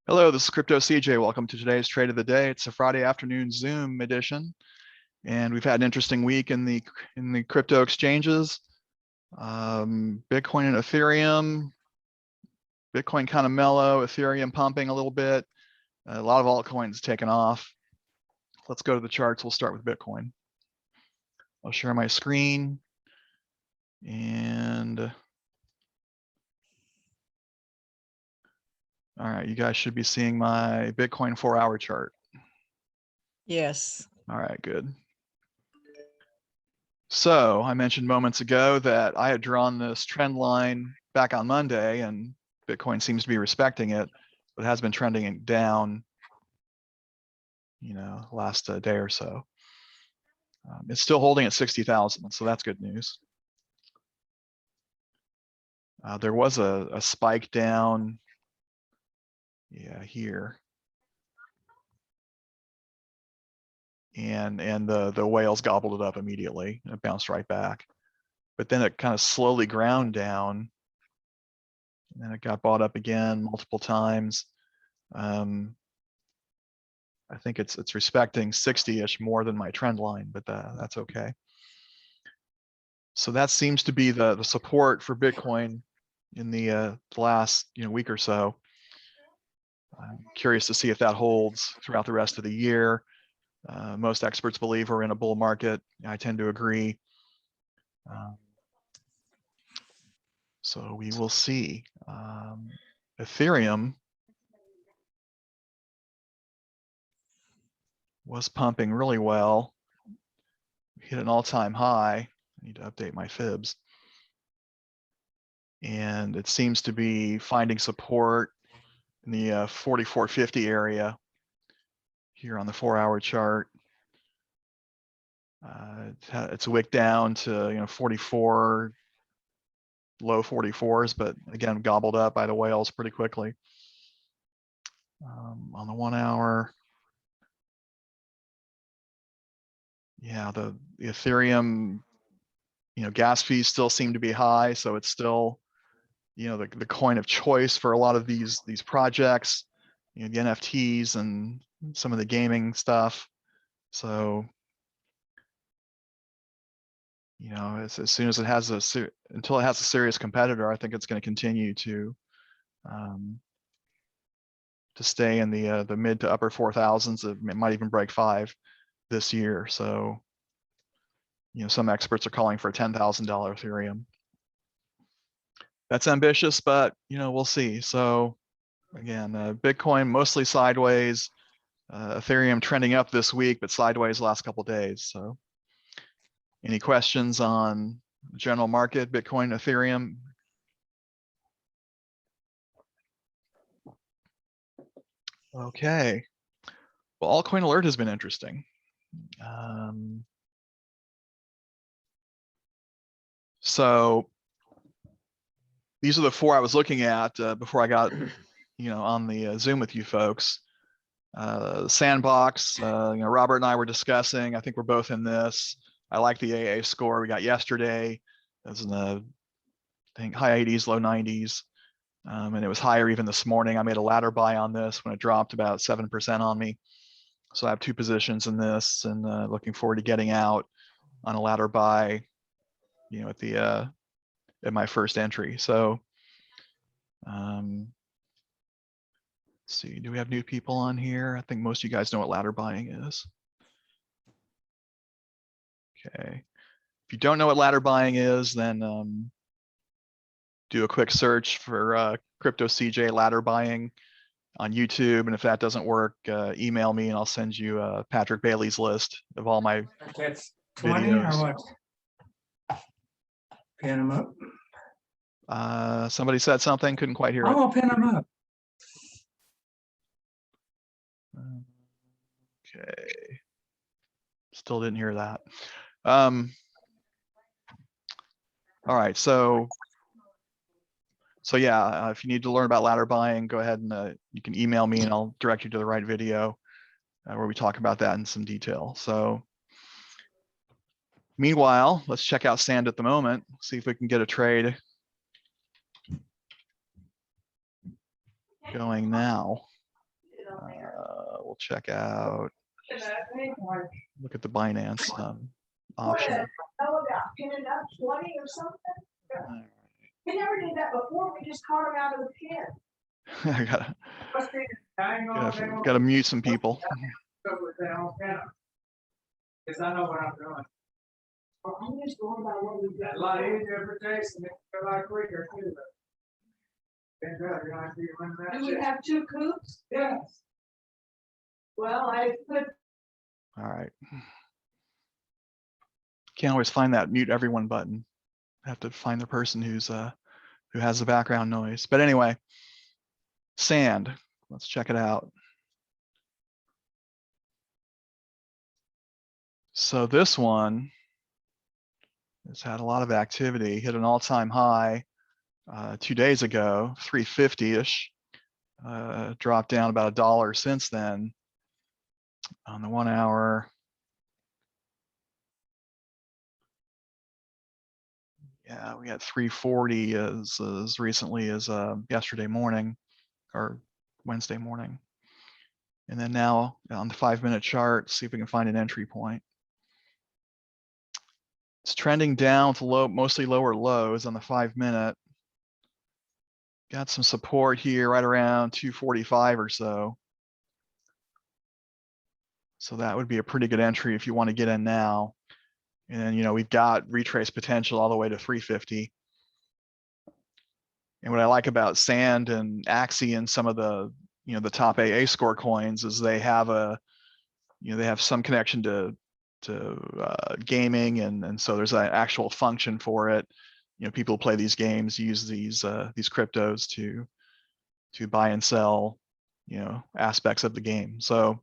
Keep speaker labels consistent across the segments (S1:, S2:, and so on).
S1: Hello, this is Crypto CJ. Welcome to today's trade of the day. It's a Friday afternoon Zoom edition, and we've had an interesting week in the crypto exchanges. Bitcoin and Ethereum. Bitcoin kind of mellow, Ethereum pumping a little bit. A lot of altcoins taken off. Let's go to the charts. We'll start with Bitcoin. I'll share my screen, and all right, you guys should be seeing my Bitcoin 4-hour chart.
S2: Yes.
S1: All right, good. So I mentioned moments ago that I had drawn this trend line back on Monday, and Bitcoin seems to be respecting it, but it has been trending down, last day or so. It's still holding at 60,000, so that's good news. There was a spike down, here. And the whales gobbled it up immediately, and it bounced right back. But then it kind of slowly ground down, and then it got bought up again multiple times. I think it's respecting 60-ish more than my trend line, but that's okay. So that seems to be the support for Bitcoin in the last week or so. I'm curious to see if that holds throughout the rest of the year. Most experts believe we're in a bull market. I tend to agree. So we will see. Ethereum was pumping really well. We hit an all-time high. I need to update my fibs. And it seems to be finding support in the 4450 area here on the 4-hour chart. It's wicked down to 44, low 44s, but again gobbled up by the whales pretty quickly. On the 1 hour, the Ethereum gas fees still seem to be high, so it's still the coin of choice for a lot of these projects, the NFTs and some of the gaming stuff. So as soon as it has until it has a serious competitor, I think it's going to continue to stay in the mid to upper 4,000s. It might even break 5 this year. So some experts are calling for a $10,000 Ethereum. That's ambitious, but we'll see. So again, Bitcoin mostly sideways, Ethereum trending up this week, but sideways the last couple of days. So any questions on the general market, Bitcoin, Ethereum? Okay. Well, Altcoin Alert has been interesting. So these are the 4 I was looking at before I got, on the Zoom with you folks. Sandbox, Robert and I were discussing. I think we're both in this. I like the AA score we got yesterday. It was in the, I think, high 80s, low 90s. And it was higher even this morning. I made a ladder buy on this when it dropped about 7% on me. So I have 2 positions in this, and looking forward to getting out on a ladder buy, at my first entry. So let's see, do we have new people on here? I think most of you guys know what ladder buying is. Okay. If you don't know what ladder buying is, then do a quick search for Crypto CJ ladder buying on YouTube. And if that doesn't work, email me and I'll send you Patrick Bailey's list of all my
S3: That's 20
S1: videos.
S3: or what? Pin them up.
S1: Somebody said something, couldn't quite hear
S3: I'm
S1: it.
S3: gonna pin them up.
S1: Okay. Still didn't hear that. All right, so yeah, if you need to learn about ladder buying, go ahead and you can email me and I'll direct you to the right video where we talk about that in some detail. So meanwhile, let's check out Sand at the moment, see if we can get a trade going now. we'll check out, look at the Binance option.
S4: We never did that before. We just caught them out of the pin.
S1: I gotta mute some people.
S3: Because I know what I'm doing.
S4: Well, I'm just going by what we've got.
S3: A lot easier for Jason, it's a lot quicker too. Been good, you know, if you run that
S4: Do we
S3: shit.
S4: have 2 coops?
S3: Yes.
S4: Well, I put,
S1: All right. Can't always find that mute everyone button. Have to find the person who has the background noise. But anyway, sand. Let's check it out. So this one has had a lot of activity, hit an all-time high 2 days ago, 350-ish, dropped down about $1 since then. On the 1 hour, yeah, we had 340 as recently as yesterday morning or Wednesday morning. And then now on the 5-minute chart, see if we can find an entry point. It's trending down to low, mostly lower lows on the 5-minute. Got some support here right around 245 or so. So that would be a pretty good entry if you want to get in now. And then, you know, we've got retrace potential all the way to 350. And what I like about Sand and Axie and some of the, you know, the top AA score coins is they have a, you know, they have some connection to gaming, and so there's an actual function for it. You know, people play these games, use these cryptos to buy and sell, you know, aspects of the game. So,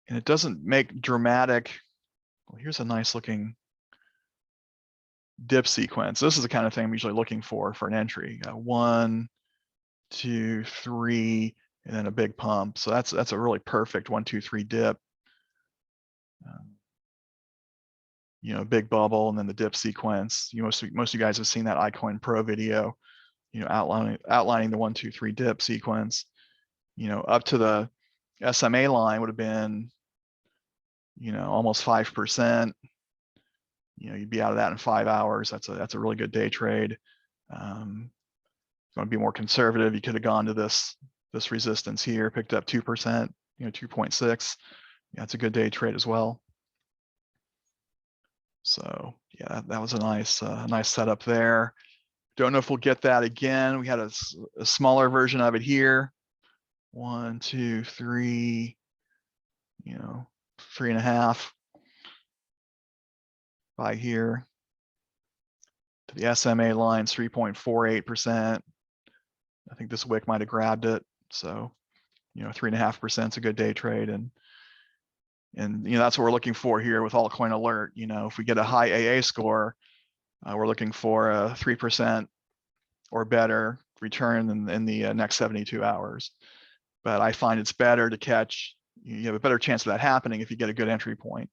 S1: and it doesn't make dramatic. Well, here's a nice looking dip sequence. This is the kind of thing I'm usually looking for an entry. 1, 2, 3, and then a big pump. So that's a really perfect 1, 2, 3 dip. You know, big bubble and then the dip sequence. You most of you guys have seen that iCoin Pro video, you know, outlining the 1, 2, 3 dip sequence. You know, up to the SMA line would have been, you know, almost 5%. You know, you'd be out of that in 5 hours. That's a really good day trade. If you want to be more conservative, you could have gone to this resistance here, picked up 2%, you know, 2.6. Yeah, that's a good day trade as well. So yeah, that was a nice setup there. Don't know if we'll get that again. We had a smaller version of it here. 1, 2, 3, you know, 3.5 by here to the SMA lines, 3.48%. I think this wick might have grabbed it. So, you know, 3.5% is a good day trade. And you know, that's what we're looking for here with Altcoin Alert. You know, if we get a high AA score, we're looking for a 3% or better return in the next 72 hours. But I find it's better to catch, you have a better chance of that happening if you get a good entry point.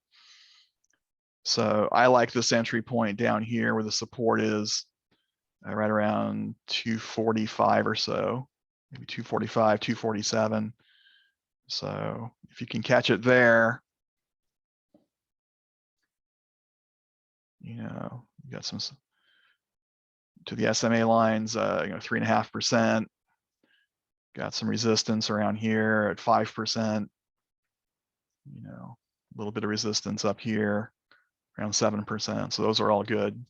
S1: So I like this entry point down here where the support is right around 245 or so, maybe 245, 247. So if you can catch it there, you know, you got some to the SMA lines, you know, 3.5%. Got some resistance around here at 5%. You know, a little bit of resistance up here around 7%. So those are all good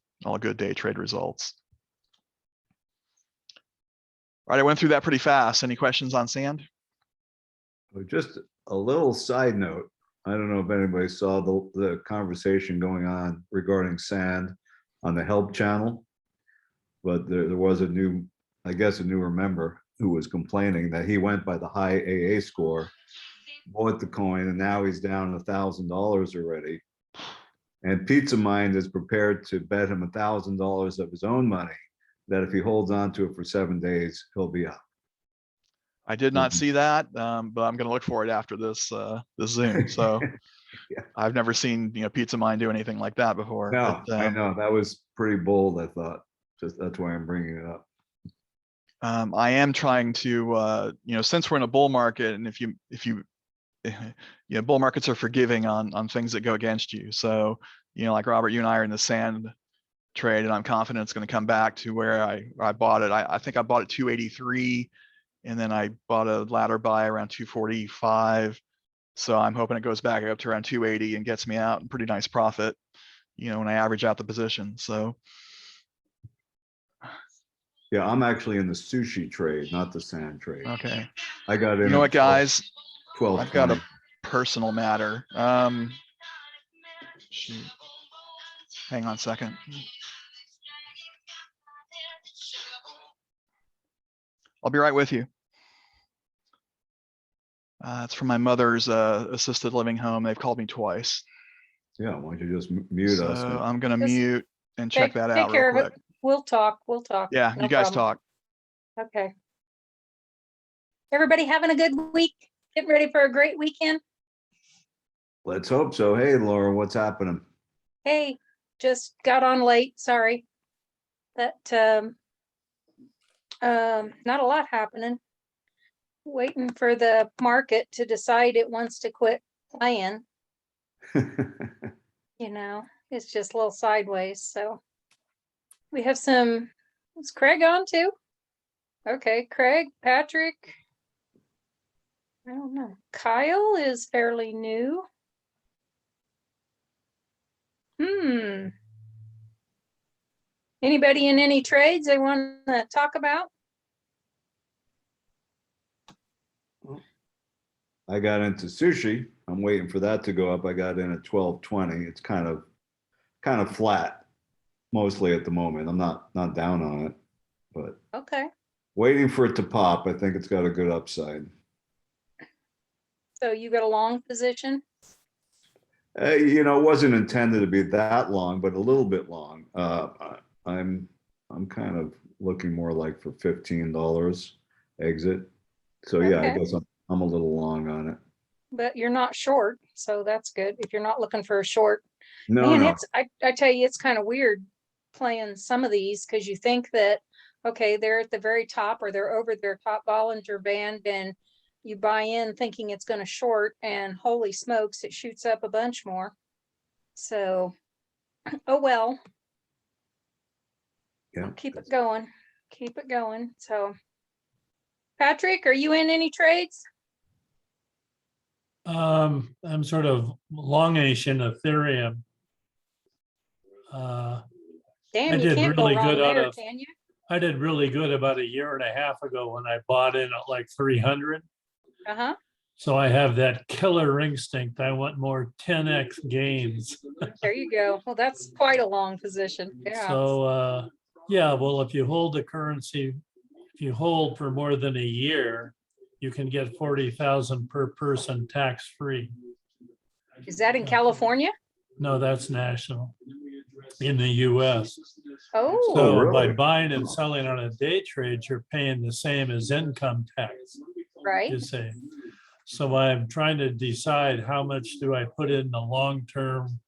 S1: day trade results. All right, I went through that pretty fast. Any questions on Sand?
S5: Just a little side note. I don't know if anybody saw the conversation going on regarding Sand on the help channel, but there was a new, I guess, a newer member who was complaining that he went by the high AA score, bought the coin, and now he's down $1,000 already. And Pizza Mind is prepared to bet him $1,000 of his own money that if he holds on to it for 7 days, he'll be up.
S1: I did not see that, but I'm going to look for it after this this Zoom. So
S5: Yeah.
S1: I've never seen, you know, Pizza Mind do anything like that before.
S5: No,
S1: but,
S5: I know that was pretty bold. I thought, just that's why I'm bringing it up.
S1: I am trying to, since we're in a bull market, and if you, bull markets are forgiving on things that go against you. So, like Robert, you and I are in the sand trade, and I'm confident it's going to come back to where I bought it. I think I bought it 283, and then I bought a ladder buy around 245. So I'm hoping it goes back up to around 280 and gets me out a pretty nice profit, when I average out the position. So
S5: Yeah, I'm actually in the sushi trade, not the sand trade.
S1: okay,
S5: I got in.
S1: you know what, guys?
S5: 12,
S1: I've got a
S5: 20.
S1: personal matter. Shoot. Hang on a second. I'll be right with you. It's from my mother's assisted living home. They've called me twice.
S5: Yeah, why don't you just mute
S1: So
S5: us? and-
S1: I'm gonna
S2: Just
S1: mute and check that out
S2: Take care
S1: real
S2: of
S1: quick.
S2: it. We'll talk.
S1: Yeah,
S2: No
S1: you guys
S2: problem.
S1: talk.
S2: Okay. Everybody having a good week? Getting ready for a great weekend?
S5: Let's hope so. Hey, Laura, what's happening?
S2: Hey, just got on late, sorry. That, not a lot happening. Waiting for the market to decide it wants to quit playing, it's just a little sideways, so. We have is Craig on too? Okay, Craig, Patrick. I don't know. Kyle is fairly new. Anybody in any trades they want to talk about?
S5: I got into sushi. I'm waiting for that to go up. I got in at 12.20. It's kind of flat, mostly at the moment. I'm not down on it, but
S2: Okay,
S5: waiting for it to pop. I think it's got a good upside.
S2: so you got a long position?
S5: It wasn't intended to be that long, but a little bit long. I'm kind of looking more like for $15 exit. So yeah, I
S2: Okay.
S5: guess I'm a little long on it.
S2: But you're not short, so that's good. If you're not looking for a short,
S5: No, no.
S2: I tell you, it's kind of weird playing some of these because you think that, okay, they're at the very top or they're over their top Bollinger Band, and you buy in thinking it's going to short, and holy smokes, it shoots up a bunch more. So, oh well.
S5: Yeah.
S2: Keep it going. Keep it going. So, Patrick, are you in any trades?
S6: I'm sort of longish in Ethereum.
S2: Damn,
S6: I
S2: you
S6: did
S2: can't go
S6: really
S2: wrong
S6: good out
S2: there,
S6: of-
S2: can you?
S6: I did really good about a year and a half ago when I bought in at like 300.
S2: Uh-huh.
S6: So I have that killer instinct. I want more 10x gains.
S2: There you go. Well, that's quite a long position. Yeah.
S6: So yeah, well, if you hold the currency, if you hold for more than a year, you can get 40,000 per person tax free.
S2: Is that in California?
S6: No, that's national in the US.
S2: Oh,
S6: So
S5: really?
S6: by buying and selling on a day trade, you're paying the same as income tax,
S2: right.
S6: you say. So I'm trying to decide how much do I put in the long term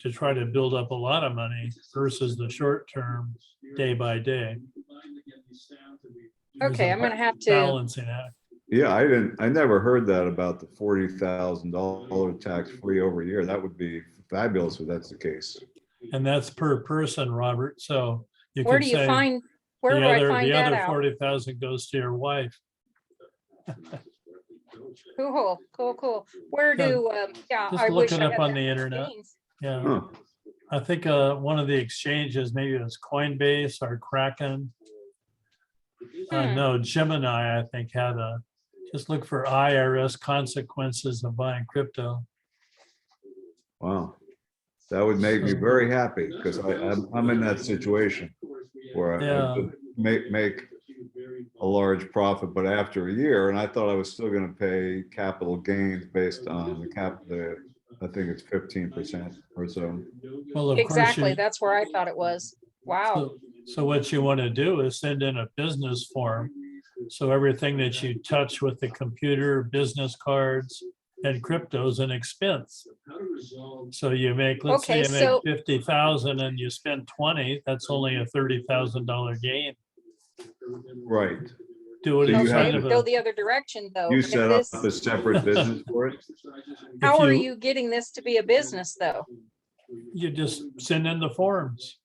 S6: to try to build up a lot of money versus the short term day by day. There's
S2: Okay,
S6: a
S2: I'm gonna have to.
S6: balancing act.
S5: Yeah, I never heard that about the $40,000 tax free over a year. That would be fabulous if that's the case.
S6: And that's per person, Robert. So you
S2: Where
S6: could
S2: do you
S6: say
S2: find? Where do I find
S6: the
S2: that
S6: other
S2: out?
S6: 40,000 goes to your wife.
S2: Cool. Where
S6: Yeah,
S2: do? Yeah,
S6: just
S2: I
S6: look
S2: wish
S6: it
S2: I
S6: up
S2: had
S6: on
S2: that
S6: the
S2: much
S6: internet.
S2: gains.
S6: Yeah.
S5: Huh.
S6: I think one of the exchanges, maybe it was Coinbase or Kraken. No, Gemini, I think, had just look for IRS consequences of buying crypto.
S5: Wow. That would make me very happy because I'm in that situation where I could make a large profit, but after a year, and I thought I was still going to pay capital gains based on I think it's 15% or so.
S6: Well, of
S2: Exactly.
S6: course,
S2: That's where I thought it was. Wow.
S6: so what you want to do is send in a business form. So everything that you touch with the computer, business cards, and crypto is an expense. So you make, let's say
S2: Okay,
S6: you make 50,000 and you spend 20, that's only a $30,000 gain.
S5: Right.
S6: Do it
S5: So you
S6: inside
S5: have
S6: of
S2: Okay,
S5: to-
S2: go
S6: a,
S2: the other direction though.
S5: You
S2: If
S5: set up
S2: this-
S5: a separate business for it?
S2: How
S6: if
S2: are
S6: you-
S2: you getting this to be a business though?
S6: you just send in the forms.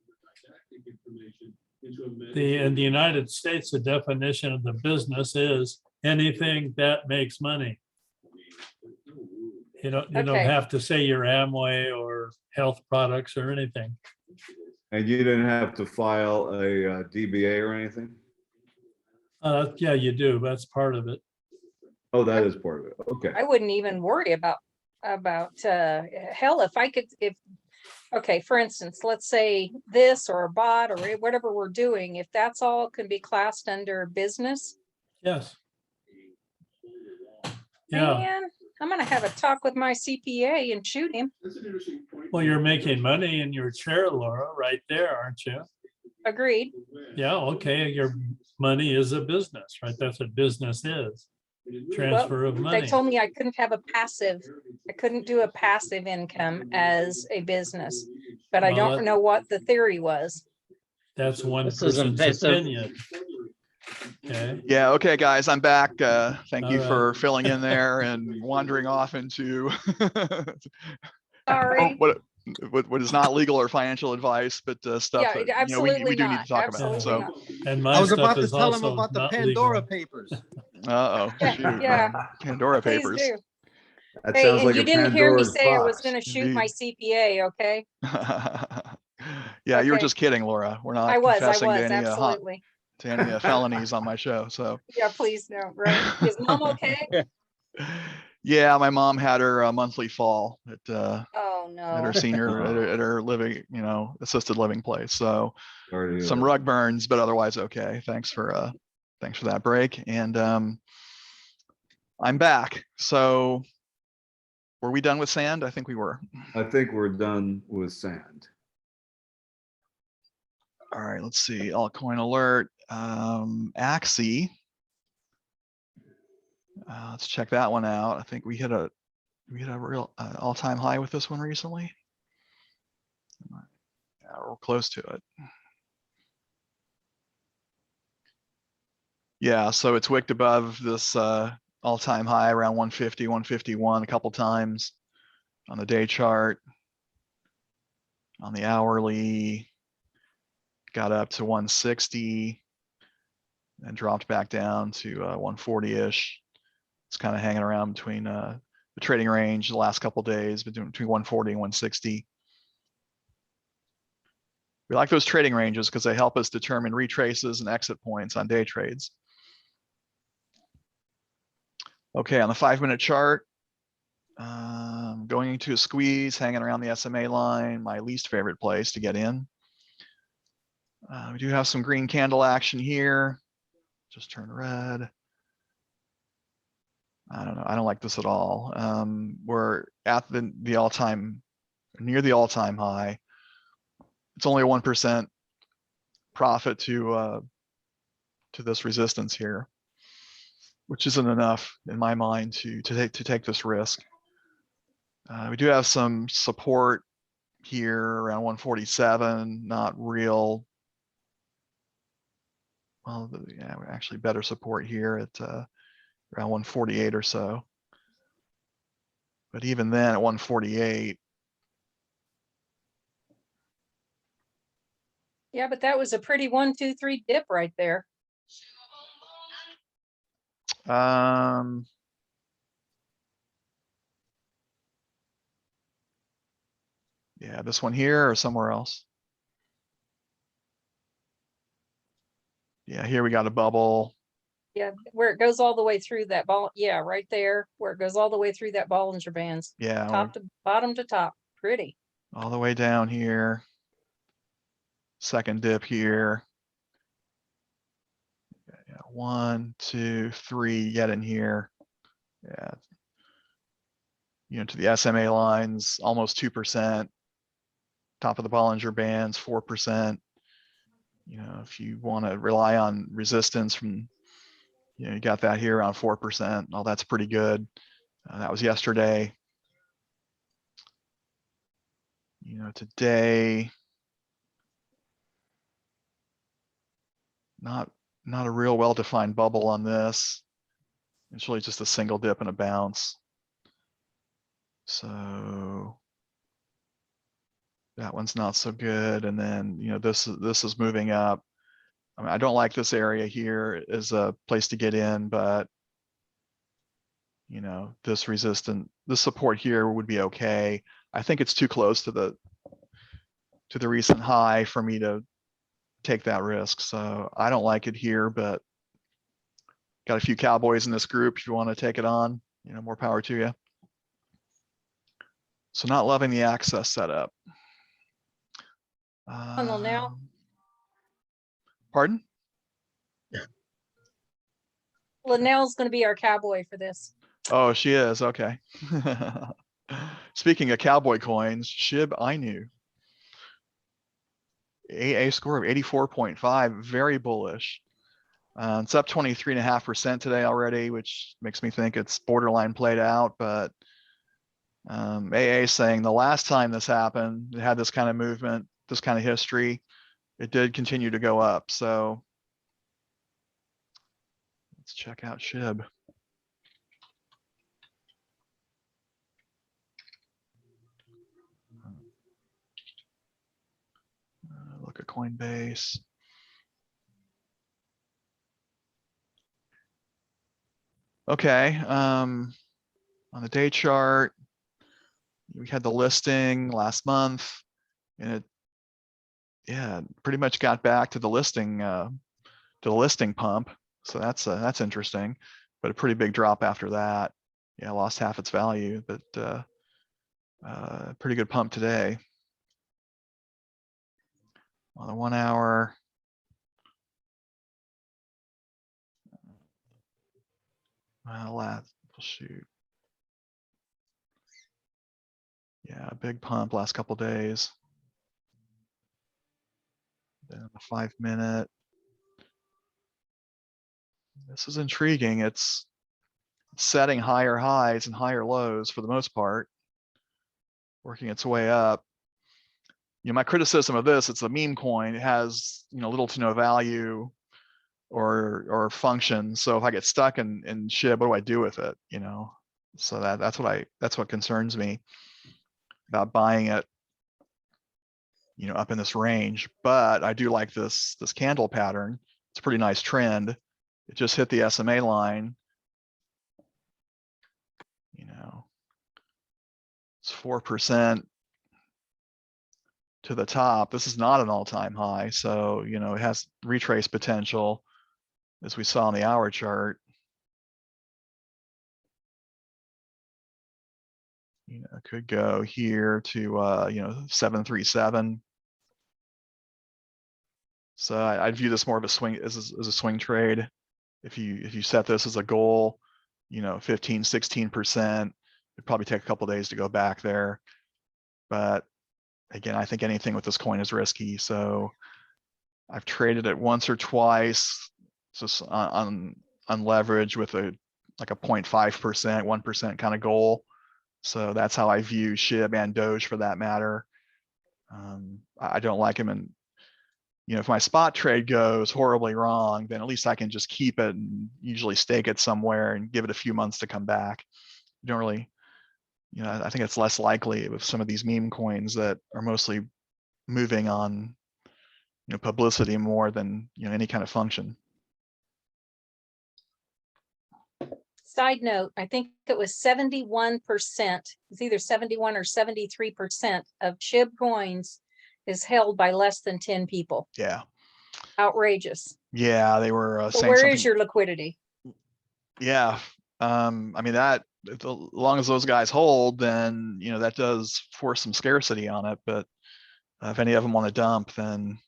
S6: In the United States, the definition of the business is anything that makes money. You don't
S2: Okay.
S6: have to say you're Amway or health products or anything.
S5: And you didn't have to file a DBA or anything?
S6: Yeah, you do. That's part of it.
S5: Oh, that is part of it. Okay.
S2: I wouldn't even worry about hell, if I could, okay, for instance, let's say this or a bot or whatever we're doing, if that's all can be classed under business,
S6: Yes. Yeah,
S2: man, I'm gonna have a talk with my CPA and shoot him.
S6: well, you're making money in your chair, Laura, right there, aren't you?
S2: Agreed.
S6: Yeah, okay, your money is a business, right? That's what business is. Transfer of
S2: They
S6: money.
S2: told me I couldn't have a passive, I couldn't do a passive income as a business, but I
S6: Well,
S2: don't know what the theory was.
S6: That's one
S7: This is
S6: person's
S7: invasive.
S6: opinion. Okay,
S1: Yeah, okay, guys, I'm back. Thank you
S6: All
S1: for
S6: right.
S1: filling in there and wandering off into
S2: Sorry.
S1: what is not legal or financial advice, but stuff
S2: Yeah,
S1: that, we
S2: absolutely
S1: do need
S2: not.
S1: to talk about.
S2: Absolutely
S1: So,
S2: not.
S6: and
S7: I
S6: my
S7: was about
S6: stuff
S7: to
S6: is
S7: tell him
S6: also
S7: about the
S6: not
S7: Pandora
S6: legal.
S7: Papers.
S1: uh-oh,
S2: Yeah,
S1: shoot,
S2: yeah.
S1: Pandora
S2: Please
S1: papers.
S2: do.
S5: That
S2: Hey,
S5: sounds
S2: and
S5: like
S2: you
S5: a
S2: didn't hear me
S5: Pandora's
S2: say I was
S5: box.
S2: gonna shoot my CPA, okay?
S1: Yeah, you were
S2: Okay.
S1: just kidding, Laura. We're not
S2: I was,
S1: confessing to any
S2: absolutely.
S1: felonies on my show. So,
S2: Yeah, please, no, right? Is mom okay?
S1: yeah, my mom had her monthly fall at
S2: Oh,
S1: her
S2: no.
S1: senior at her living, assisted living place. So
S5: Sorry to hear
S1: some
S5: that.
S1: rug burns, but otherwise okay. Thanks for that break. And I'm back. So were we done with sand? I think we were.
S5: I think we're done with sand.
S1: All right, let's see. Altcoin alert. Axie. Let's check that one out. I think we hit a real all-time high with this one recently. Yeah, we're close to it. Yeah, so it's wicked above this all-time high around 150, 151 a couple times on the day chart. On the hourly, got up to 160 and dropped back down to 140-ish. It's kind of hanging around between the trading range the last couple days, between 140 and 160. We like those trading ranges because they help us determine retraces and exit points on day trades. Okay, on the 5-minute chart, going into a squeeze, hanging around the SMA line, my least favorite place to get in. We do have some green candle action here. Just turned red. I don't know. I don't like this at all. We're at the all-time, near the all-time high. It's only a 1% profit to this resistance here, which isn't enough in my mind to take this risk. We do have some support here around 147, not real. Well, yeah, we're actually better support here at around 148 or so. But even then at 148,
S2: Yeah, but that was a pretty 1, 2, 3 dip right there.
S1: yeah, this one here or somewhere else. Yeah, here we got a bubble.
S2: Yeah, where it goes all the way through that ball. Yeah, right there, where it goes all the way through that Bollinger Bands,
S1: Yeah,
S2: top to bottom to top. Pretty.
S1: all the way down here. Second dip here. Yeah, 1, 2, 3, get in here. Yeah. To the SMA lines, almost 2%. Top of the Bollinger Bands, 4%. If you want to rely on resistance from, you got that here around 4%. Well, that's pretty good. That was yesterday. Today, not not a real well-defined bubble on this. It's really just a single dip and a bounce. So that one's not so good. And then, this is moving up. I mean, I don't like this area here as a place to get in, but this support here would be okay. I think it's too close to the recent high for me to take that risk. So I don't like it here, but got a few cowboys in this group. If you want to take it on, more power to you. So not loving the access setup.
S2: Now.
S1: Pardon?
S2: Linnell's going to be our cowboy for this.
S1: Oh, she is. Okay. Speaking of cowboy coins, SHIB Inu. AA score of 84.5, very bullish. It's up 23.5% today already, which makes me think it's borderline played out. But AA is saying the last time this happened, it had this kind of movement, this kind of history, it did continue to go up. So let's check out SHIB. Look at Coinbase. Okay, on the day chart, we had the listing last month, and it pretty much got back to the listing pump. So that's interesting, but a pretty big drop after that. Yeah, lost half its value, but pretty good pump today. On the 1 hour, well, shoot. Yeah, a big pump last couple days. Then the 5 minute. This is intriguing. It's setting higher highs and higher lows for the most part, working its way up. My criticism of this, it's a meme coin. It has, little to no value or function. So if I get stuck in SHIB, what do I do with it? So that's what concerns me about buying it, up in this range. But I do like this candle pattern. It's a pretty nice trend. It just hit the SMA line. It's 4% to the top. This is not an all-time high. So, it has retrace potential, as we saw on the hour chart. It could go here to 737. So I'd view this more of a swing as a swing trade. If you set this as a goal, 15, 16%, it'd probably take a couple days to go back there. But again, I think anything with this coin is risky. So I've traded it once or twice, just on leverage with like a 0.5%, 1% kind of goal. So that's how I view SHIB and Doge for that matter. I don't like him. And if my spot trade goes horribly wrong, then at least I can just keep it and usually stake it somewhere and give it a few months to come back. You don't really, I think it's less likely with some of these meme coins that are mostly moving on, publicity more than, any kind of function.
S2: Side note, I think it was 71%. It's either 71 or 73% of SHIB coins is held by less than 10 people.
S1: Yeah.
S2: Outrageous.
S1: Yeah, they were saying
S2: where
S1: something.
S2: is your liquidity?
S1: Yeah. I mean, that as long as those guys hold, then, that does force some scarcity on it. But if any of them want to dump, then,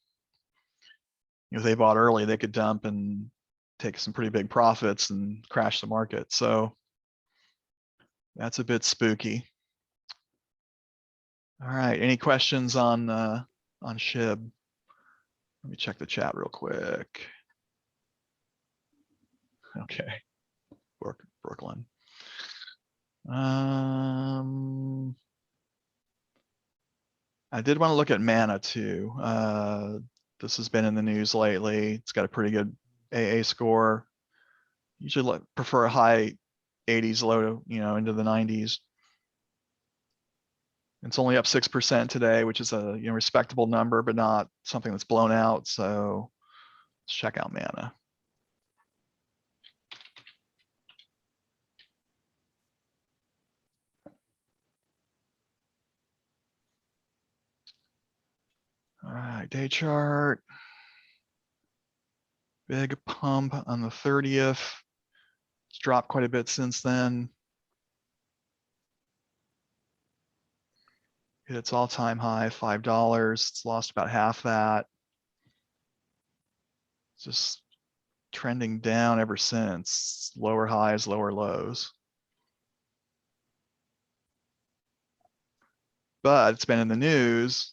S1: if they bought early, they could dump and take some pretty big profits and crash the market. So that's a bit spooky. All right. Any questions on SHIB? Let me check the chat real quick. Okay. Brooklyn. I did want to look at Mana too. This has been in the news lately. It's got a pretty good AA score. Usually prefer a high 80s, low, into the 90s. It's only up 6% today, which is a respectable number, but not something that's blown out. So let's check out Mana. All right, day chart. Big pump on the 30th. It's dropped quite a bit since then. Hit its all-time high, $5. It's lost about half that. It's just trending down ever since. Lower highs, lower lows. But it's been in the news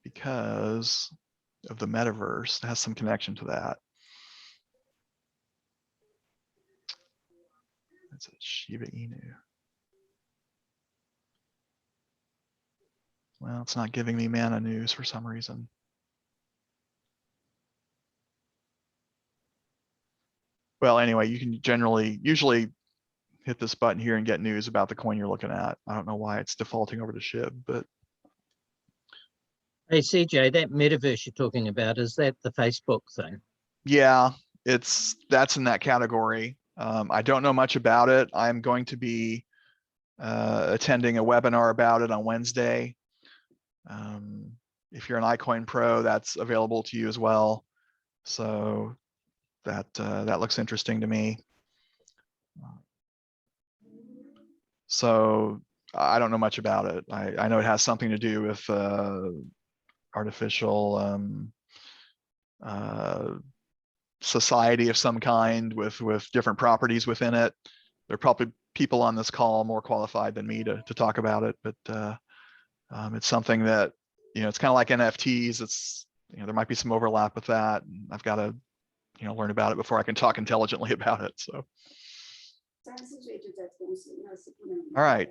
S1: because of the metaverse. It has some connection to that. It's a Shiba Inu. Well, it's not giving me Mana news for some reason. Well, anyway, you can usually hit this button here and get news about the coin you're looking at. I don't know why it's defaulting over to SHIB, but
S7: Hey, CJ, that metaverse you're talking about, is that the Facebook thing?
S1: yeah, that's in that category. I don't know much about it. I'm going to be attending a webinar about it on Wednesday. If you're an iCoin Pro, that's available to you as well. So that looks interesting to me. So I don't know much about it. I know it has something to do with artificial society of some kind with different properties within it. There are probably people on this call more qualified than me to talk about it, but it's something that, it's kind of like NFTs. It's, there might be some overlap with that. I've got to, learn about it before I can talk intelligently about it. So, all right.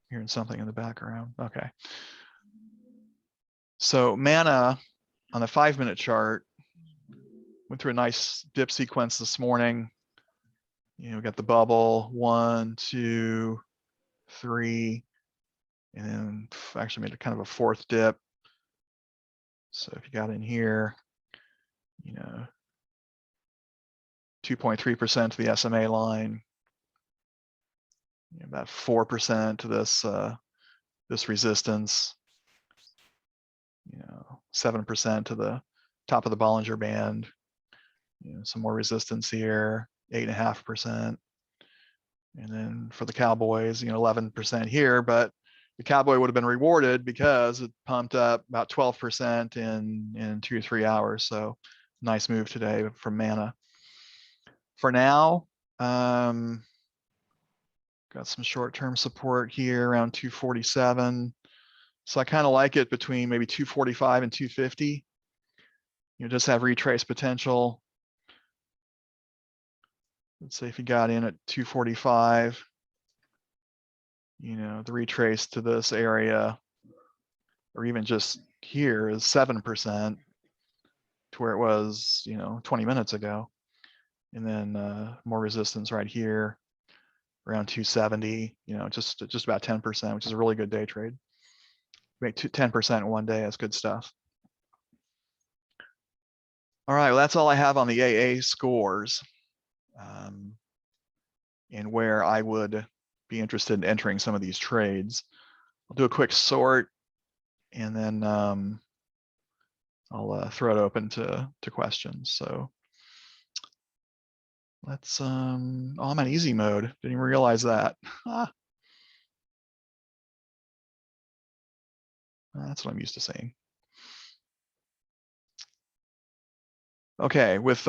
S1: Hearing something in the background. Okay. So Mana on the 5-minute chart went through a nice dip sequence this morning. We got the bubble 1, 2, 3, and then actually made a kind of a fourth dip. So if you got in here, 2.3% to the SMA line, about 4% to this resistance, 7% to the top of the Bollinger Band, some more resistance here, 8.5%. And then for the Cowboys, 11% here, but the Cowboy would have been rewarded because it pumped up about 12% in 2 or 3 hours. So nice move today from Mana. For now, got some short-term support here around 247. So I kind of like it between maybe 245 and 250. Just have retrace potential. Let's say if you got in at 245, the retrace to this area, or even just here, is 7% to where it was, 20 minutes ago. And then more resistance right here around 270, just about 10%, which is a really good day trade. Make 10% in one day. That's good stuff. All right, well, that's all I have on the AA scores, and where I would be interested in entering some of these trades. I'll do a quick sort, and then I'll throw it open to questions. So let's, oh, I'm on easy mode. Didn't even realize that. That's what I'm used to seeing. Okay, with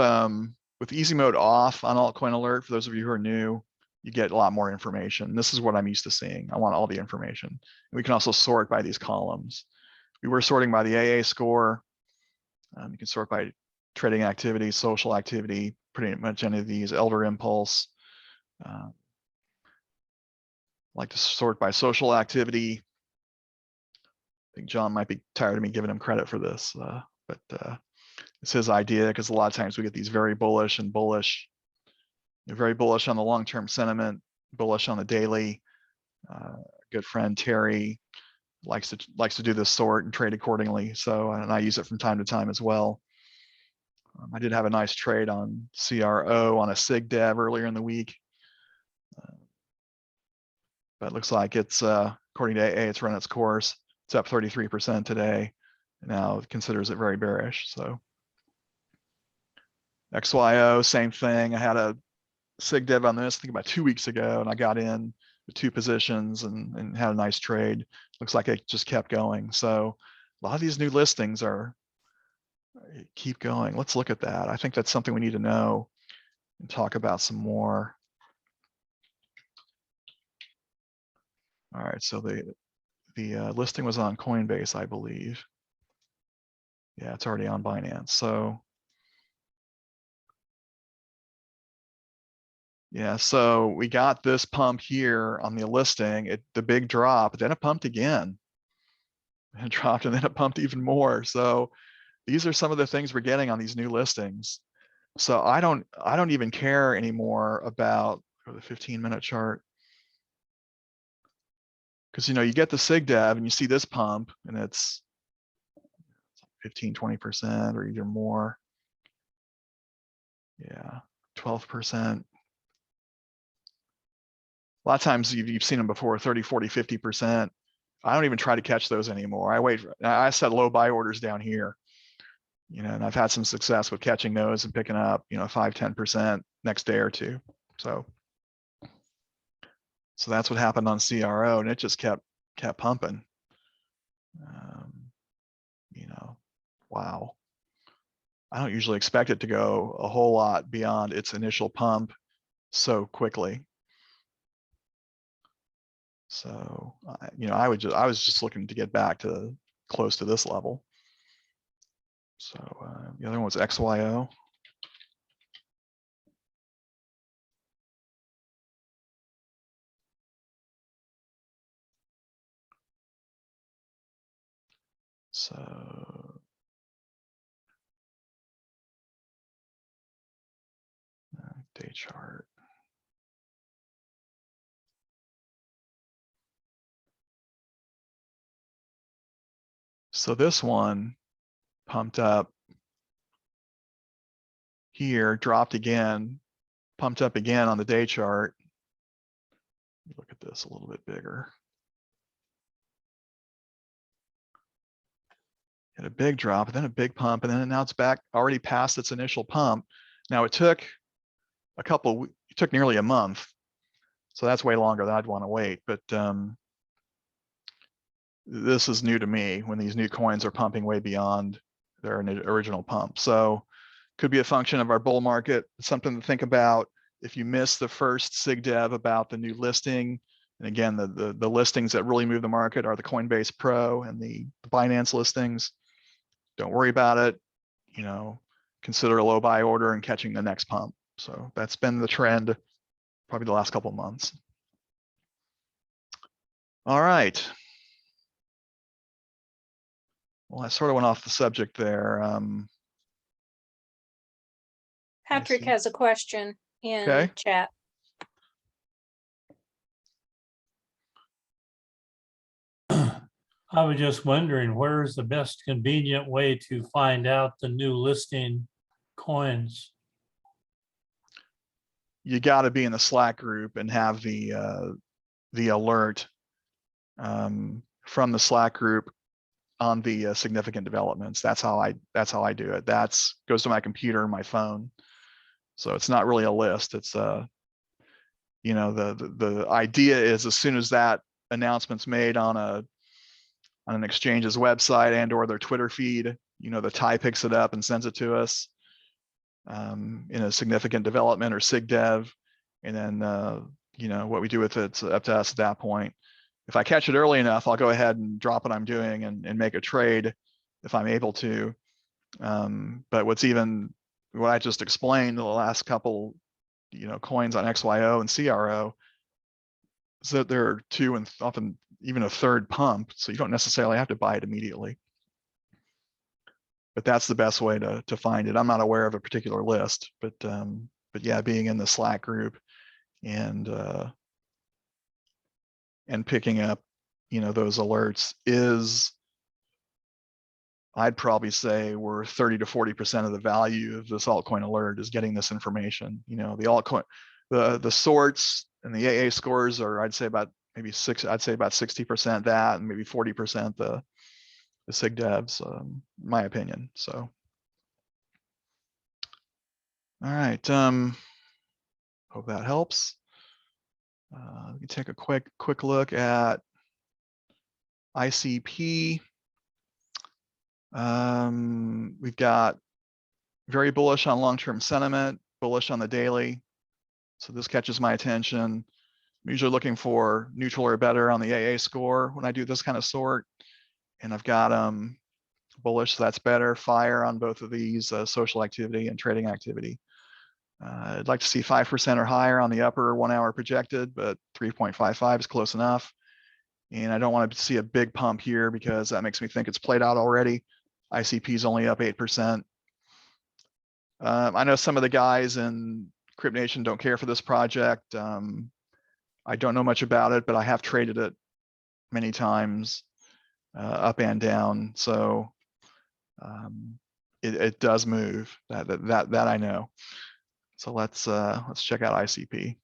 S1: easy mode off on Altcoin Alert, for those of you who are new, you get a lot more information. This is what I'm used to seeing. I want all the information. And we can also sort by these columns. We were sorting by the AA score. You can sort by trading activity, social activity, pretty much any of these, elder impulse. Like to sort by social activity. think John might be tired of me giving him credit for this, but it's his idea, because a lot of times we get these very bullish and bullish, very bullish on the long-term sentiment, bullish on the daily. Good friend Terry likes to do this sort and trade accordingly. So, and I use it from time to time as well. I did have a nice trade on CRO on a SIG dev earlier in the week. But it looks like it's, according to AA, it's run its course. It's up 33% today. Now it considers it very bearish. So XYO, same thing. I had a SIG dev on this, I think about 2 weeks ago, and I got in with 2 positions and had a nice trade. Looks like it just kept going. So a lot of these new listings keep going. Let's look at that. I think that's something we need to know and talk about some more. All right, so the listing was on Coinbase, I believe. Yeah, it's already on Binance. So yeah, so we got this pump here on the listing, the big drop, then it pumped again. And dropped, and then it pumped even more. So these are some of the things we're getting on these new listings. So I don't even care anymore about the 15-minute chart. Because you get the SIG dev and you see this pump and it's 15-20% or either more. Yeah, 12%. A lot of times you've seen them before, 30, 40, 50%. I don't even try to catch those anymore. I set low buy orders down here, and I've had some success with catching those and picking up, 5, 10% next day or two. So that's what happened on CRO, and it just kept pumping. Wow. I don't usually expect it to go a whole lot beyond its initial pump so quickly. So, I was just looking to get back to close to this level. So the other one was XYO. So day chart. So this one pumped up here, dropped again, pumped up again on the day chart. Look at this a little bit bigger. Had a big drop, and then a big pump, and then now it's back already past its initial pump. Now it took it took nearly a month. So that's way longer than I'd want to wait. But this is new to me when these new coins are pumping way beyond their original pump. So could be a function of our bull market. It's something to think about. If you miss the first SIG dev about the new listing, and again, the listings that really move the market are the Coinbase Pro and the Binance listings. Don't worry about it. Consider a low buy order and catching the next pump. So that's been the trend probably the last couple of months. All right. Well, I sort of went off the subject there.
S2: Patrick has a question in chat.
S6: I was just wondering, where is the best convenient way to find out the new listing coins?
S1: You got to be in the Slack group and have the alert from the Slack group on the significant developments. That's how I do it. Goes to my computer and my phone. So it's not really a list. It's the idea is, as soon as that announcement's made on an exchange's website and or their Twitter feed, the TIE picks it up and sends it to us in a significant development or SIG dev. And then, what we do with it's up to us at that point. If I catch it early enough, I'll go ahead and drop what I'm doing and make a trade if I'm able to. But what I just explained, the last couple, coins on XYO and CRO, is that there are 2 and often even a third pump. So you don't necessarily have to buy it immediately. But that's the best way to find it. I'm not aware of a particular list, but yeah, being in the Slack group and picking up, those alerts is, I'd probably say we're 30 to 40% of the value of this altcoin alert is getting this information. The altcoin, the sorts and the AA scores are, I'd say about 60% that, and maybe 40% the SIG devs, my opinion. So, all right. Hope that helps. Let me take a quick look at ICP. We've got very bullish on long-term sentiment, bullish on the daily. So this catches my attention. I'm usually looking for neutral or better on the AA score when I do this kind of sort. And I've got bullish, so that's better. Fire on both of these, social activity and trading activity. I'd like to see 5% or higher on the upper 1 hour projected, but 3.55 is close enough. And I don't want to see a big pump here because that makes me think it's played out already. ICP is only up 8%. I know some of the guys in CryptNation don't care for this project. I don't know much about it, but I have traded it many times, up and down. So it does move. That I know. So let's check out ICP.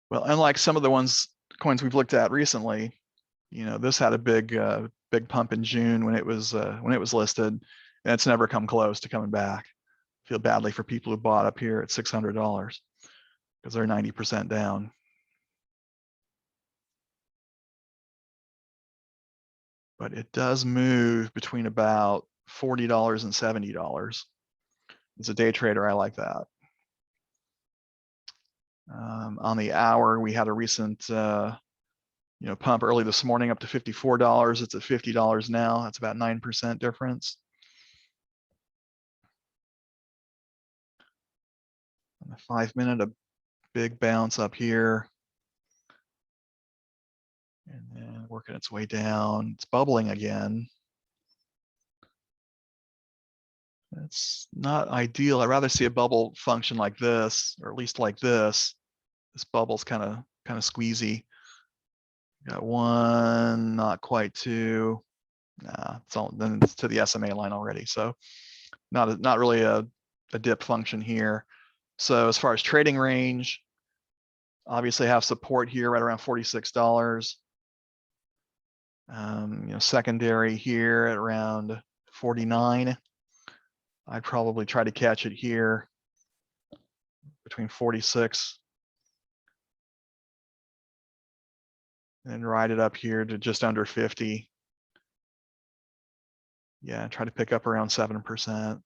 S1: Well, unlike some of the coins we've looked at recently, this had a big pump in June when it was listed, and it's never come close to coming back. Feel badly for people who bought up here at $600 because they're 90% down. But it does move between about $40 and $70. As a day trader, I like that. On the hour, we had a recent pump early this morning up to $54. It's at $50 now. That's about 9% difference. On the 5 minute, a big bounce up here. And then working its way down. It's bubbling again. It's not ideal. I'd rather see a bubble function like this, or at least like this. This bubble's kind of squeezy. Got one, not quite two. Nah, then it's to the SMA line already. So not really a dip function here. So as far as trading range, obviously have support here right around $46. Secondary here at around 49. I'd probably try to catch it here between 46 and ride it up here to just under 50. Yeah, try to pick up around 7%.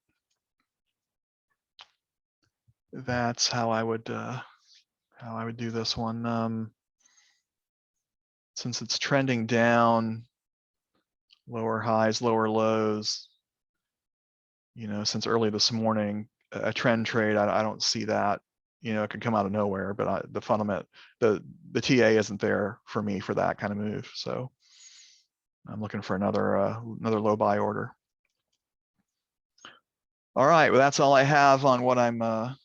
S1: That's how I would do this one. Since it's trending down, lower highs, lower lows, since early this morning, a trend trade, I don't see that. It could come out of nowhere, but the fundament, the TA isn't there for me for that kind of move. So I'm looking for another low buy order. All right, well, that's all I have on what I'm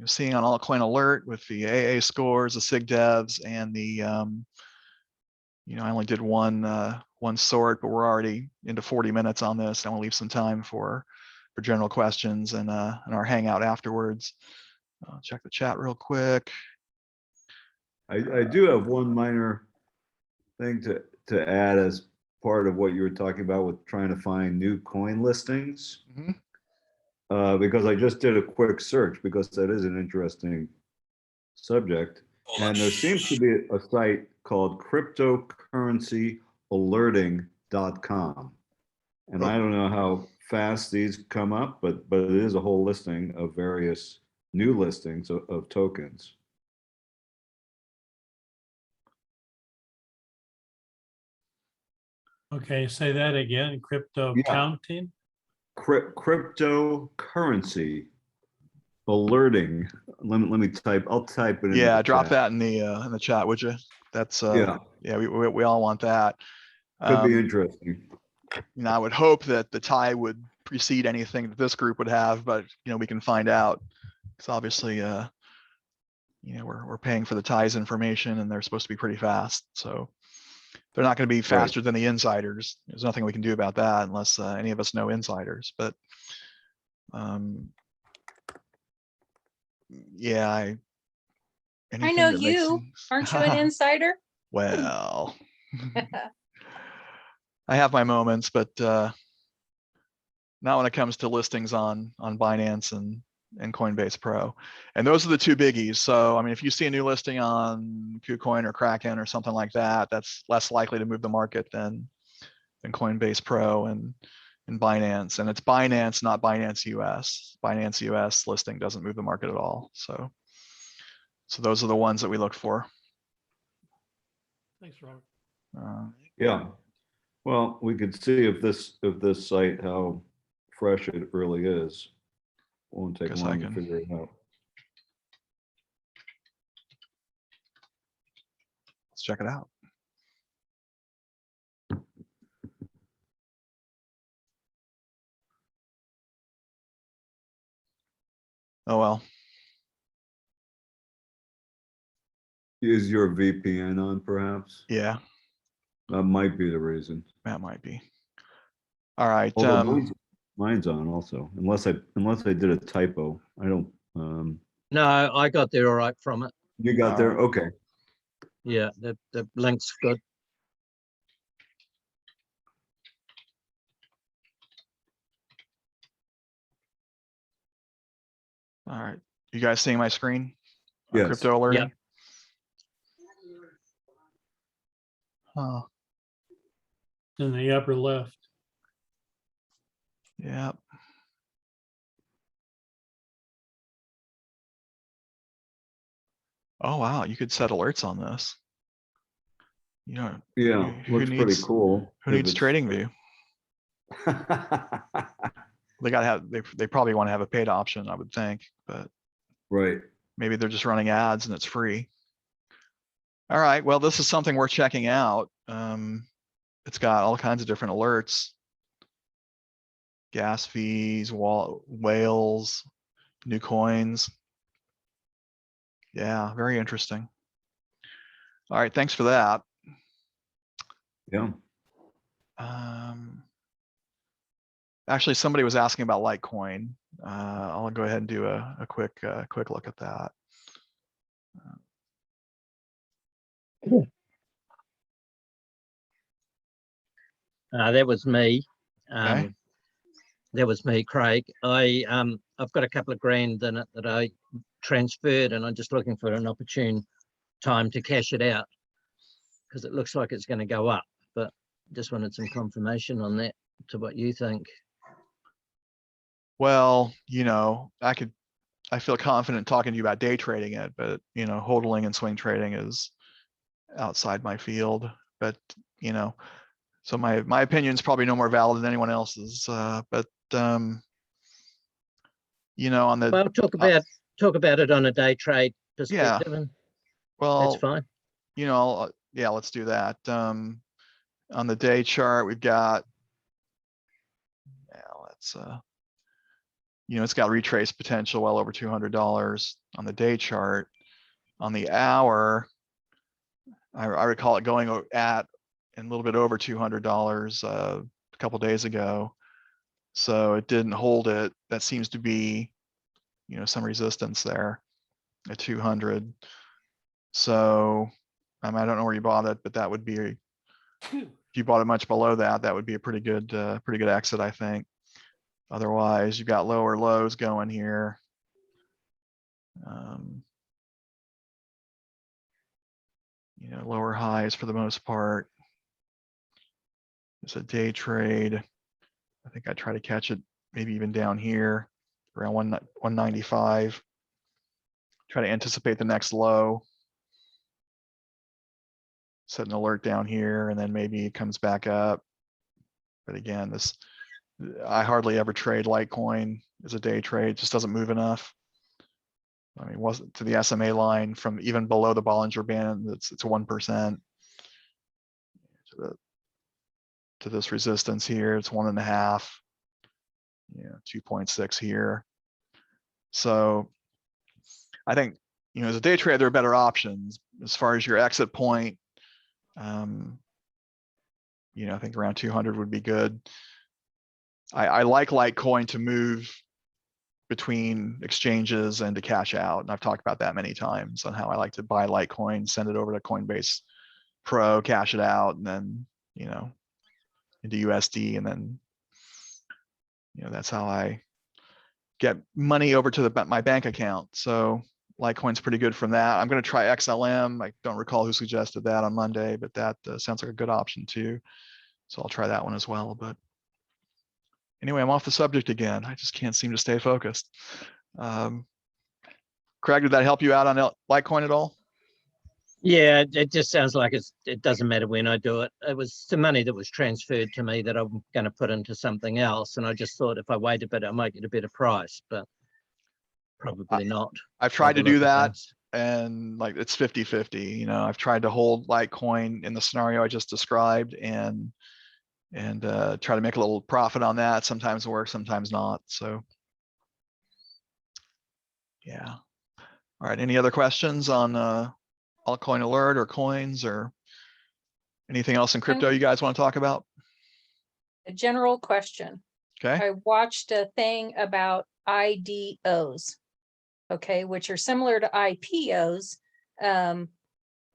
S1: seeing on Altcoin Alert with the AA scores, the SIG devs, and the I only did one sort, but we're already into 40 minutes on this. I want to leave some time for general questions and our hangout afterwards. I'll check the chat real quick.
S5: I do have one minor thing to add as part of what you were talking about with trying to find new coin listings.
S1: Mm-hmm.
S5: Because I just did a quick search because that is an interesting subject. And there seems to be a site called cryptocurrencyalerting.com. And I don't know how fast these come up, but it is a whole listing of various new listings of tokens.
S6: Okay, say that again, crypto
S5: Yeah.
S6: counting?
S5: Cryptocurrency alerting. Let me type. I'll type it in
S1: Yeah,
S5: the
S1: drop
S5: chat.
S1: that in the chat, would you? That's
S5: Yeah,
S1: yeah, we all want that.
S5: could be interesting.
S1: I would hope that the tie would precede anything that this group would have, but we can find out. Because obviously, we're paying for the ties information, and they're supposed to be pretty fast. So they're not going to be faster than the insiders. There's nothing we can do about that unless any of us know insiders. But yeah,
S2: I
S1: anything
S2: know
S1: that makes
S2: you. Aren't you an insider?
S1: well, I have my moments, but not when it comes to listings on Binance and Coinbase Pro. And those are the two biggies. So, I mean, if you see a new listing on KuCoin or Kraken or something like that, that's less likely to move the market than Coinbase Pro and Binance. And it's Binance, not Binance US. Binance US listing doesn't move the market at all. So those are the ones that we look for.
S6: Thanks, Robert.
S5: Yeah. Well, we could see if this site, how fresh it really is. Won't take
S1: Guess I
S5: long to
S1: can.
S5: figure it out.
S1: Let's check it out. Oh, well.
S5: Is your VPN on perhaps?
S1: Yeah,
S5: That might be the reason.
S1: that might be. All right.
S5: Although mine's on also, unless I did a typo. I don't,
S7: No, I got there all right from it.
S5: you got there? Okay.
S7: Yeah, the link's good.
S1: All right. You guys seeing my screen?
S5: Yes.
S1: Crypto alerting?
S7: Yep.
S1: Huh.
S6: In the upper left.
S1: Yeah. Oh, wow. You could set alerts on this.
S5: Yeah,
S1: who
S5: looks pretty
S1: needs
S5: cool.
S1: who needs trading view? They gotta have they probably want to have a paid option, I would think, but
S5: Right.
S1: maybe they're just running ads and it's free. All right. Well, this is something we're checking out. It's got all kinds of different alerts. Gas fees, whales, new coins. Yeah, very interesting. All right, thanks for that.
S5: Yeah.
S1: Actually, somebody was asking about Litecoin. I'll go ahead and do a quick look at that.
S7: That was me.
S1: Okay.
S7: That was me, Craig. I've got a couple of grand in it that I transferred, and I'm just looking for an opportune time to cash it out because it looks like it's going to go up. But just wanted some confirmation on that to what you think.
S1: Well, I feel confident talking to you about day trading it, but hodling and swing trading is outside my field. But so my opinion is probably no more valid than anyone else's. But on the
S7: Well, talk about it on a day trade perspective, and
S1: well,
S7: that's fine.
S1: yeah, let's do that. On the day chart, we've got, let's it's got retrace potential well over $200 on the day chart. On the hour, I recall it going at and a little bit over $200 a couple days ago. So it didn't hold it. That seems to be, some resistance there at 200. So I don't know where you bought it, but that would be, if you bought it much below that, that would be a pretty good exit, I think. Otherwise, you've got lower lows going here. Lower highs for the most part. It's a day trade. I think I try to catch it maybe even down here around 195. Try to anticipate the next low. Set an alert down here, and then maybe it comes back up. But again, I hardly ever trade Litecoin as a day trade. It just doesn't move enough. I mean, wasn't to the SMA line from even below the Bollinger Band, it's 1%. To this resistance here, it's 1.5. 2.6 here. So I think, as a day trader, there are better options as far as your exit point. I think around 200 would be good. I like Litecoin to move between exchanges and to cash out. And I've talked about that many times on how I like to buy Litecoin, send it over to Coinbase Pro, cash it out, and then, into USD. And then, that's how I get money over to my bank account. So Litecoin's pretty good from that. I'm going to try XLM. I don't recall who suggested that on Monday, but that sounds like a good option too. So I'll try that one as well. But anyway, I'm off the subject again. I just can't seem to stay focused. Craig, did that help you out on Litecoin at all?
S7: Yeah, it just sounds like it doesn't matter when I do it. It was the money that was transferred to me that I'm going to put into something else. And I just thought if I wait a bit, I might get a better price, but probably not.
S1: I've tried to
S7: By the
S1: do
S7: look of
S1: that,
S7: things.
S1: and like it's 50-50. I've tried to hold Litecoin in the scenario I just described and try to make a little profit on that. Sometimes it works, sometimes not. So yeah. All right. Any other questions on Altcoin Alert or coins or anything else in crypto you guys want to talk about?
S2: A general question.
S1: Okay.
S2: I watched a thing about IDOs, okay, which are similar to IPOs.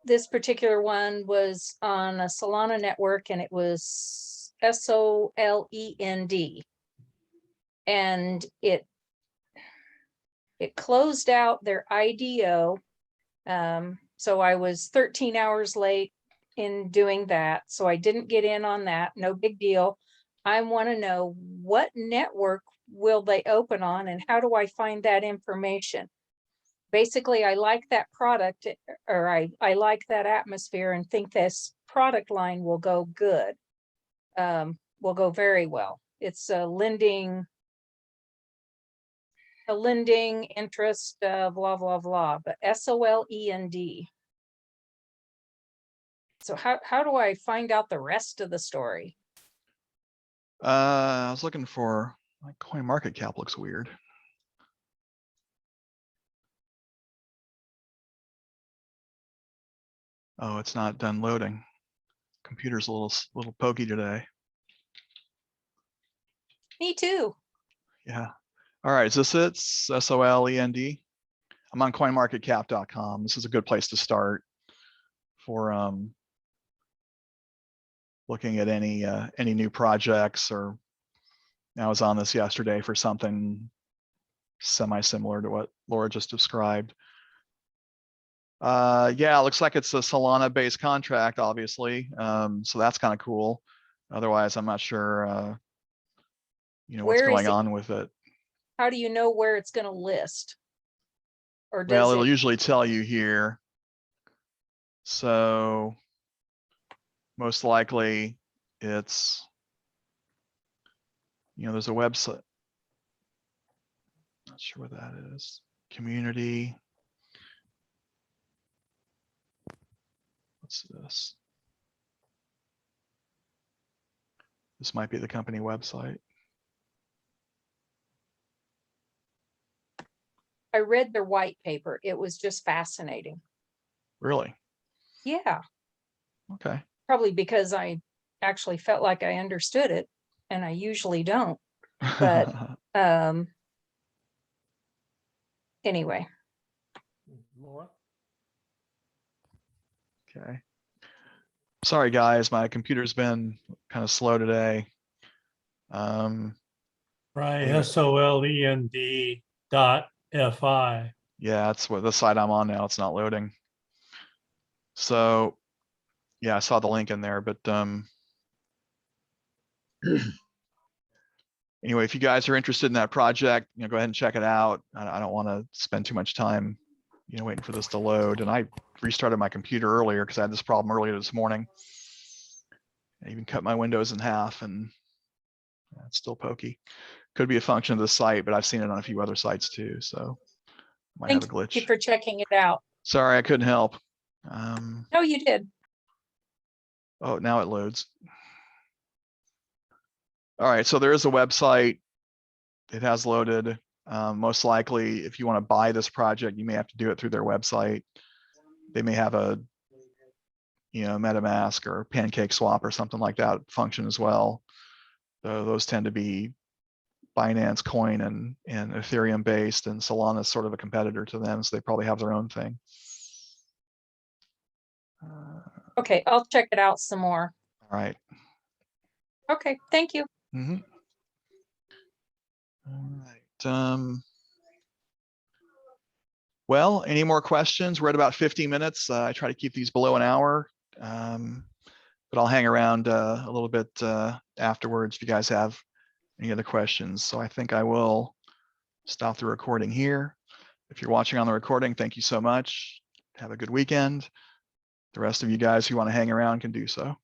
S2: This particular one was on a Solana network, and it was SOLEND. And it closed out their IDO. So I was 13 hours late in doing that. So I didn't get in on that. No big deal. I want to know what network will they open on and how do I find that information? Basically, I like that product, or I like that atmosphere and think this product line will go good. Will go very well. It's a lending interest, blah, blah, blah, but SOLEND. So how do I find out the rest of the story?
S1: I was looking for, like, CoinMarketCap looks weird. Oh, it's not done loading. Computer's a little pokey today.
S2: Me too.
S1: Yeah. All right. Is this it? SOLEND. I'm on coinmarketcap.com. This is a good place to start for looking at any new projects. Or I was on this yesterday for something semi-similar to what Laura just described. Yeah, it looks like it's a Solana based contract, obviously. So that's kind of cool. Otherwise, I'm not sure, what's
S2: Where is
S1: going
S2: it?
S1: on with it.
S2: How do you know where it's going to list? Or
S1: Well,
S2: does
S1: it'll
S2: it?
S1: usually tell you here. So most likely it's, there's a website. Not sure what that is. Community. What's this? This might be the company website.
S2: I read their white paper. It was just fascinating.
S1: Really?
S2: Yeah,
S1: Okay.
S2: probably because I actually felt like I understood it, and I usually don't. But anyway,
S6: Laura?
S1: Okay. Sorry, guys, my computer's been kind of slow today.
S6: Right,
S1: Anyway.
S6: SOLEND.FI.
S1: Yeah, that's what the site I'm on now. It's not loading. So yeah, I saw the link in there, but anyway, if you guys are interested in that project, go ahead and check it out. I don't want to spend too much time, waiting for this to load. And I restarted my computer earlier because I had this problem earlier this morning. I even cut my windows in half and It's still pokey. Could be a function of the site, but I've seen it on a few other sites too. So might have
S2: Thank
S1: a
S2: you
S1: glitch.
S2: for checking it out.
S1: Sorry, I couldn't help.
S2: No, you did.
S1: Oh, now it loads. All right, so there is a website. It has loaded. Most likely, if you want to buy this project, you may have to do it through their website. They may have a, MetaMask or Pancake Swap or something like that function as well. So those tend to be Binance Coin and Ethereum based, and Solana is sort of a competitor to them, so they probably have their own thing.
S2: Okay, I'll check it out some more.
S1: All right.
S2: Okay, thank you.
S1: Mhm. All right. Well, any more questions? We're at about 50 minutes. I try to keep these below an hour, but I'll hang around a little bit afterwards if you guys have any other questions. So I think I will stop the recording here. If you're watching on the recording, thank you so much. Have a good weekend. The rest of you guys who want to hang around can do so.